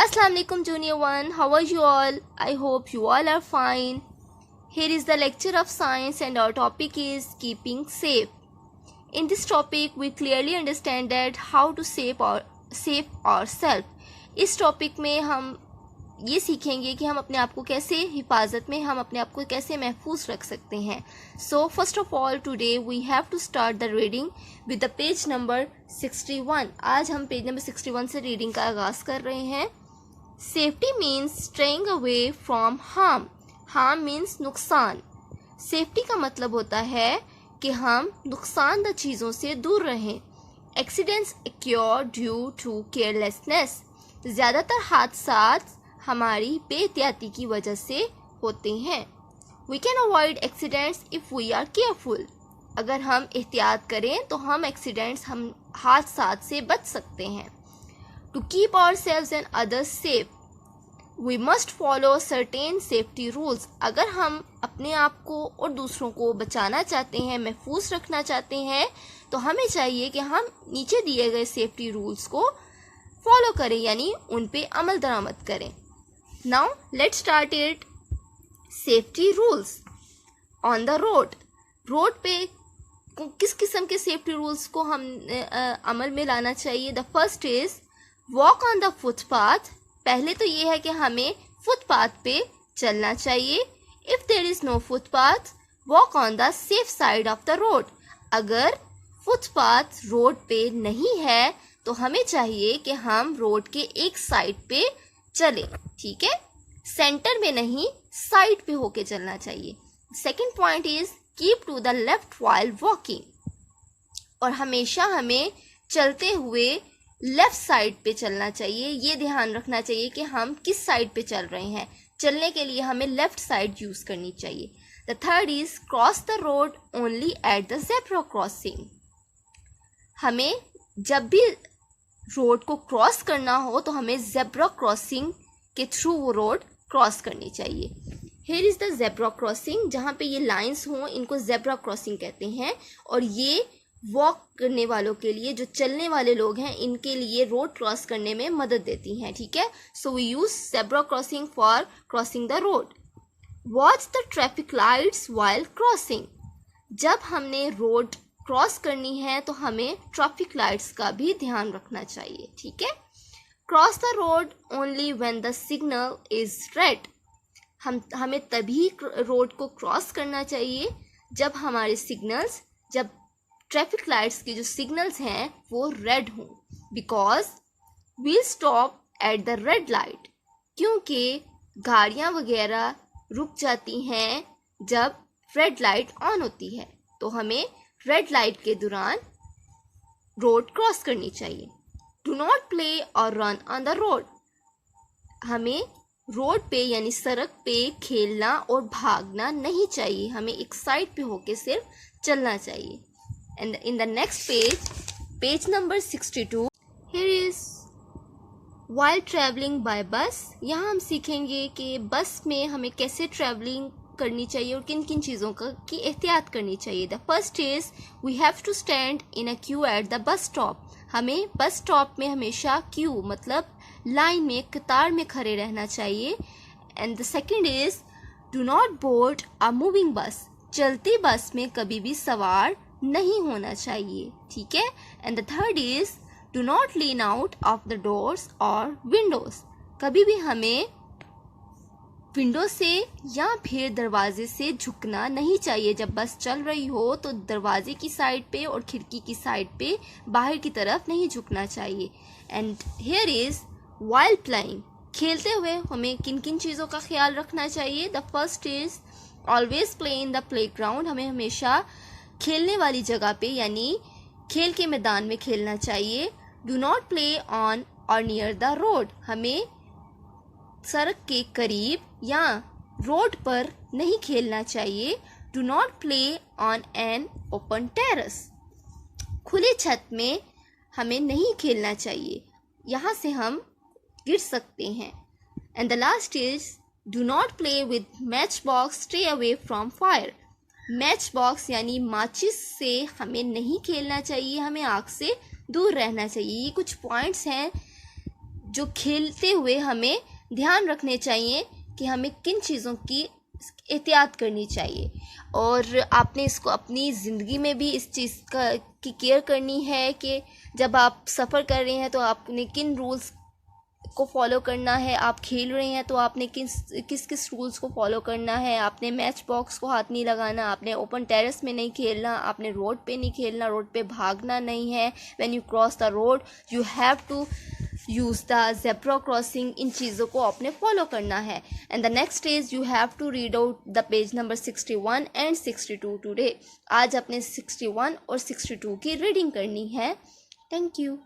Assalamu alaikum junior 1, how are you all? I hope you all are fine. Here is the lecture of science and our topic is keeping safe. In this topic we clearly understand that how to save ourselves. इस topic में हम ये सीखेंगे कि हम अपने आप को कैसे हिफाजत में हम अपने आप को कैसे महफूज रख सकते हैं. So first of all today we have to start the reading with the page number 61. आज हम पेज नंबर 61 से रीडिंग का आगाज़ कर रहे हैं. Safety means staying away from harm. Harm means नुकसान. सेफ्टी का मतलब होता है कि हम नुकसानदा चीज़ों से दूर रहें. Accidents occur due to carelessness. ज़्यादातर हादसात हमारी बेहतियाती की वजह से होते हैं. We can avoid accidents if we are careful. अगर हम एहतियात करें तो हम हादसात से बच सकते हैं. To keep ourselves and others safe we must follow certain safety rules. अगर हम अपने आप को और दूसरों को बचाना चाहते हैं, महफूज रखना चाहते हैं, तो हमें चाहिए कि हम नीचे दिए गए सेफ्टी रूल्स को फॉलो करें, यानी उन पे अमल दरामद करें. Now let's start it. Safety rules on the road. Road पे किस किस्म के सेफ्टी रूल्स को हम अमल में लाना चाहिए. The first is walk on the footpath. पहले तो ये है कि हमें फुटपाथ पे चलना चाहिए. If there is no footpath walk on the safe side of the road. अगर फुटपाथ रोड पे नहीं है तो हमें चाहिए कि हम रोड के एक साइड पे चलें. ठीक है, सेंटर में नहीं, साइड पे होके चलना चाहिए. Second point is keep to the left while walking. और हमेशा हमें चलते हुए लेफ्ट साइड पे चलना चाहिए. ये ध्यान रखना चाहिए कि हम किस साइड पे चल रहे हैं. चलने के लिए हमें लेफ्ट साइड यूज़ करनी चाहिए. The third is cross the road only at the zebra crossing. हमें जब भी रोड को क्रॉस करना हो तो हमें ज़ेब्रा क्रॉसिंग के थ्रू वो रोड क्रॉस करनी चाहिए. Here is the zebra crossing. जहाँ पे ये लाइंस हों इनको ज़ेब्रा क्रॉसिंग कहते हैं. और ये वॉक करने वालों के लिए, जो चलने वाले लोग हैं, इनके लिए रोड क्रॉस करने में मदद देती हैं. ठीक है, so we use zebra crossing for crossing the road. Watch the traffic lights while crossing. जब हमने रोड क्रॉस करनी है तो हमें ट्रैफिक लाइट्स का भी ध्यान रखना चाहिए. ठीक है, cross the road only when the signal is red. हमें तभी रोड को क्रॉस करना चाहिए जब हमारे सिग्नल्स, जब ट्रैफिक लाइट्स के जो सिग्नल्स हैं वो रेड हों. Because we'll stop at the red light. क्योंकि गाड़ियाँ वगैरह रुक जाती हैं जब रेड लाइट ऑन होती है, तो हमें रेड लाइट के दौरान रोड क्रॉस करनी चाहिए. डू नॉट प्ले और रन ऑन द रोड. हमें रोड पे यानी सड़क पे खेलना और भागना नहीं चाहिए. हमें एक साइड पे होके सिर्फ चलना चाहिए. And in the next page number 62, here is while travelling by बस. यहाँ हम सीखेंगे कि बस में हमें कैसे ट्रैवलिंग करनी चाहिए और किन किन चीज़ों की एहतियात करनी चाहिए. The first is we have to stand in a queue at the bus stop. हमें बस स्टॉप में हमेशा क्यू मतलब लाइन में, कतार में खड़े रहना चाहिए. And the second is do not board a moving बस. चलती बस में कभी भी सवार नहीं होना चाहिए. ठीक है. And the third is do not lean out of the doors और विंडोज. कभी भी हमें विंडो से या फिर दरवाजे से झुकना नहीं चाहिए. जब बस चल रही हो तो दरवाजे की साइड पे और खिड़की की साइड पे बाहर की तरफ नहीं झुकना चाहिए. And here is while playing. खेलते हुए हमें किन किन चीज़ों का ख्याल रखना चाहिए. The first is always play in the play ground. हमें हमेशा खेलने वाली जगह पे यानी खेल के मैदान में खेलना चाहिए. डू नॉट प्ले ऑन और नियर द रोड. हमें सड़क के करीब या रोड पर नहीं खेलना चाहिए. Do not play on an open terrace. खुले छत में हमें नहीं खेलना चाहिए, यहाँ से हम गिर सकते हैं. And the last is do not play with match box. Stay away from fire. Match box यानी माचिस से हमें नहीं खेलना चाहिए, हमें आग से दूर रहना चाहिए. ये कुछ पॉइंट्स हैं जो खेलते हुए हमें ध्यान रखने चाहिए कि हमें किन चीज़ों की एहतियात करनी चाहिए, और आपने इसको अपनी ज़िंदगी में भी इस चीज़ की केयर करनी है कि जब आप सफ़र कर रहे हैं तो आपने किन रूल्स को फॉलो करना है, आप खेल रहे हैं तो आपने किस किस रूल्स को फॉलो करना है। आपने मैच बॉक्स को हाथ नहीं लगाना, आपने ओपन टेरेस में नहीं खेलना, आपने रोड पे नहीं खेलना, रोड पे भागना नहीं है। When you cross the road you have to use the zebra crossing. इन चीज़ों को आपने फॉलो करना है। And the next is you have to read out the page number 61 and 62 today. आज अपने 61 और 62 की रीडिंग करनी है। Thank you.